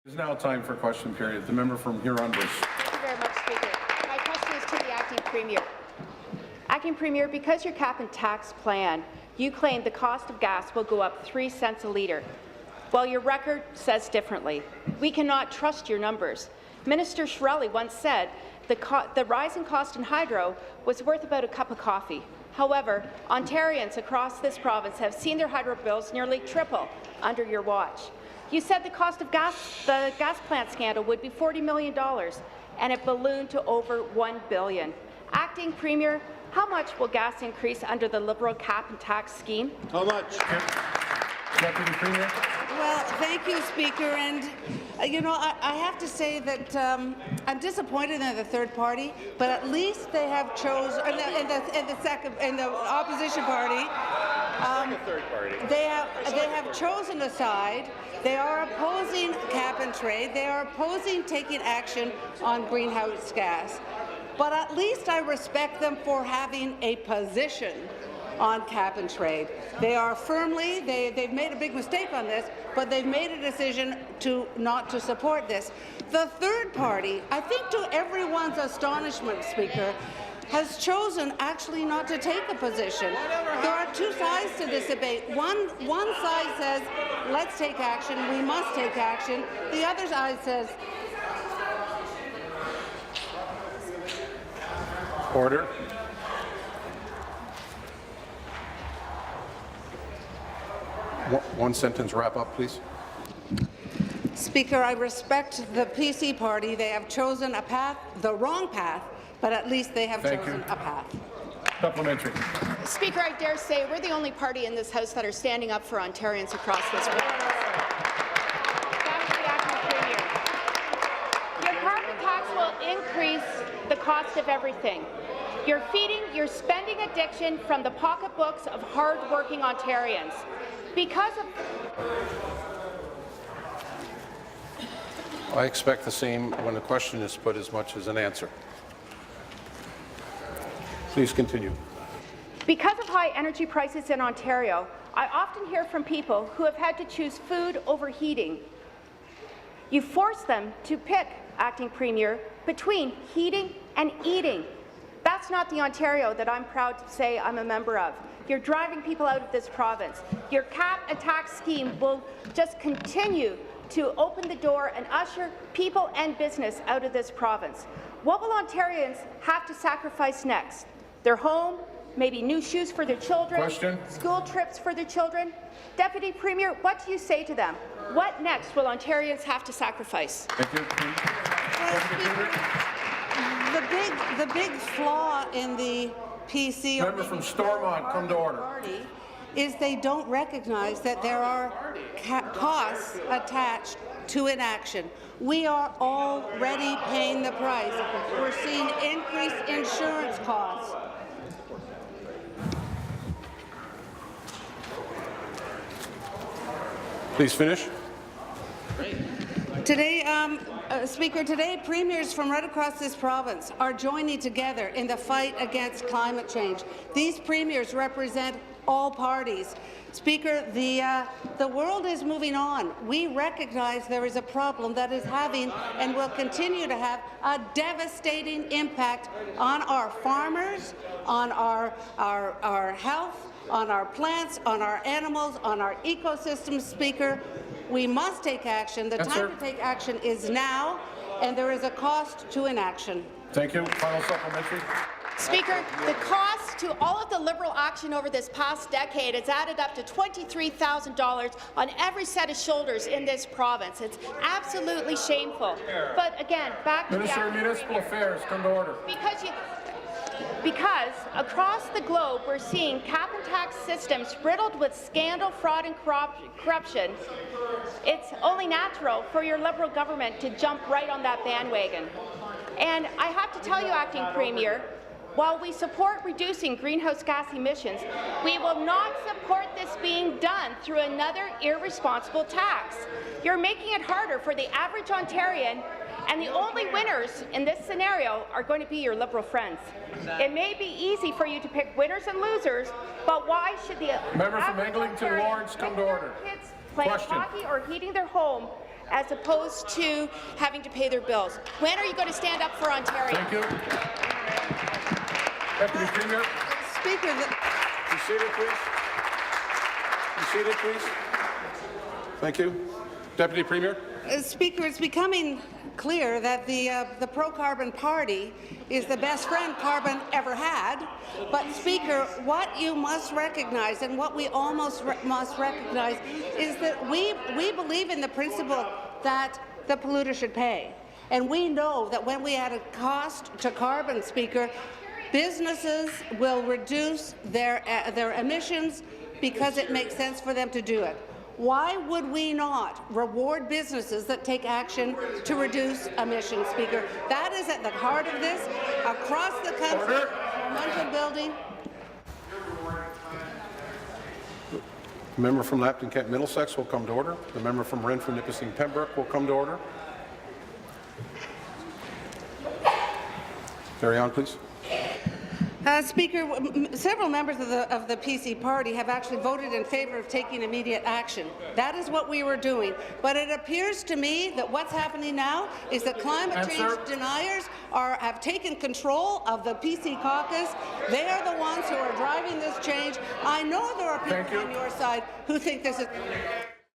It's now time for question period. The member from Huron-Bruce. Thank you very much, Speaker. My question is to the Acting Premier. Acting Premier, because your cap and tax plan, you claim the cost of gas will go up 3 cents a litre, while your record says differently. We cannot trust your numbers. Minister Shirelli once said the rising cost in hydro was worth about a cup of coffee. However, Ontarians across this province have seen their hydro bills nearly triple under your watch. You said the cost of the gas plant scandal would be $40 million, and it ballooned to over $1 billion. Acting Premier, how much will gas increase under the Liberal cap and tax scheme? How much? Deputy Premier. Well, thank you, Speaker. And you know, I have to say that I'm disappointed in the third party, but at least they have chosen, in the opposition party, they have chosen a side. They are opposing cap and trade. They are opposing taking action on greenhouse gas. But at least I respect them for having a position on cap and trade. They are firmly, they've made a big mistake on this, but they've made a decision not to support this. The third party, I think to everyone's astonishment, Speaker, has chosen actually not to take a position. There are two sides to this debate. One side says, let's take action, we must take action. The other side says, Order. One sentence wrap up, please. Speaker, I respect the PC party. They have chosen a path, the wrong path, but at least they have chosen a path. Supplementary. Speaker, I dare say we're the only party in this House that are standing up for Ontarians across this province. Back to the Acting Premier. Your carbon tax will increase the cost of everything. You're feeding your spending addiction from the pocketbooks of hard-working Ontarians. Because of I expect the same when a question is put as much as an answer. Please continue. Because of high energy prices in Ontario, I often hear from people who have had to choose food over heating. You force them to pick, Acting Premier, between heating and eating. That's not the Ontario that I'm proud to say I'm a member of. You're driving people out of this province. Your cap and tax scheme will just continue to open the door and usher people and business out of this province. What will Ontarians have to sacrifice next? Their home, maybe new shoes for their children, school trips for their children? Deputy Premier, what do you say to them? What next will Ontarians have to sacrifice? Thank you. The big flaw in the PC Member from Stormont, come to order. Is they don't recognize that there are costs attached to inaction. We are already paying the price. We're seeing increased insurance costs. Please finish. Today, Speaker, today premiers from right across this province are joining together in the fight against climate change. These premiers represent all parties. Speaker, the world is moving on. We recognize there is a problem that is having and will continue to have a devastating impact on our farmers, on our health, on our plants, on our animals, on our ecosystems, Speaker. We must take action. The time to take action is now, and there is a cost to inaction. Thank you. Final supplementary. Speaker, the cost to all of the Liberal action over this past decade has added up to $23,000 on every set of shoulders in this province. It's absolutely shameful. But again, back to Minister of Municipal Affairs, come to order. Because across the globe we're seeing cap and tax systems riddled with scandal, fraud and corruption, it's only natural for your Liberal government to jump right on that bandwagon. And I have to tell you, Acting Premier, while we support reducing greenhouse gas emissions, we will not support this being done through another irresponsible tax. You're making it harder for the average Ontarian, and the only winners in this scenario are going to be your Liberal friends. It may be easy for you to pick winners and losers, but why should the Member from Eglinton Lawrence come to order? Kids playing hockey or heating their home as opposed to having to pay their bills. When are you going to stand up for Ontario? Thank you. Deputy Premier. Speaker, Be seated, please. Be seated, please. Thank you. Deputy Premier. Speaker, it's becoming clear that the pro-carbon party is the best friend carbon ever had. But, Speaker, what you must recognize, and what we almost must recognize, is that we believe in the principle that the polluter should pay. And we know that when we add a cost to carbon, Speaker, businesses will reduce their emissions because it makes sense for them to do it. Why would we not reward businesses that take action to reduce emissions, Speaker? That is at the heart of this. Across the country, momentum building. The member from Lambton Kent Middlesex will come to order. The member from Renfrew Nipissing Pembroke will come to order. Carry on, please. Speaker, several members of the PC party have actually voted in favour of taking immediate action. That is what we were doing. But it appears to me that what's happening now is that climate change deniers have taken control of the PC caucus. They are the ones who are driving this change. I know there are people on your side who think this is...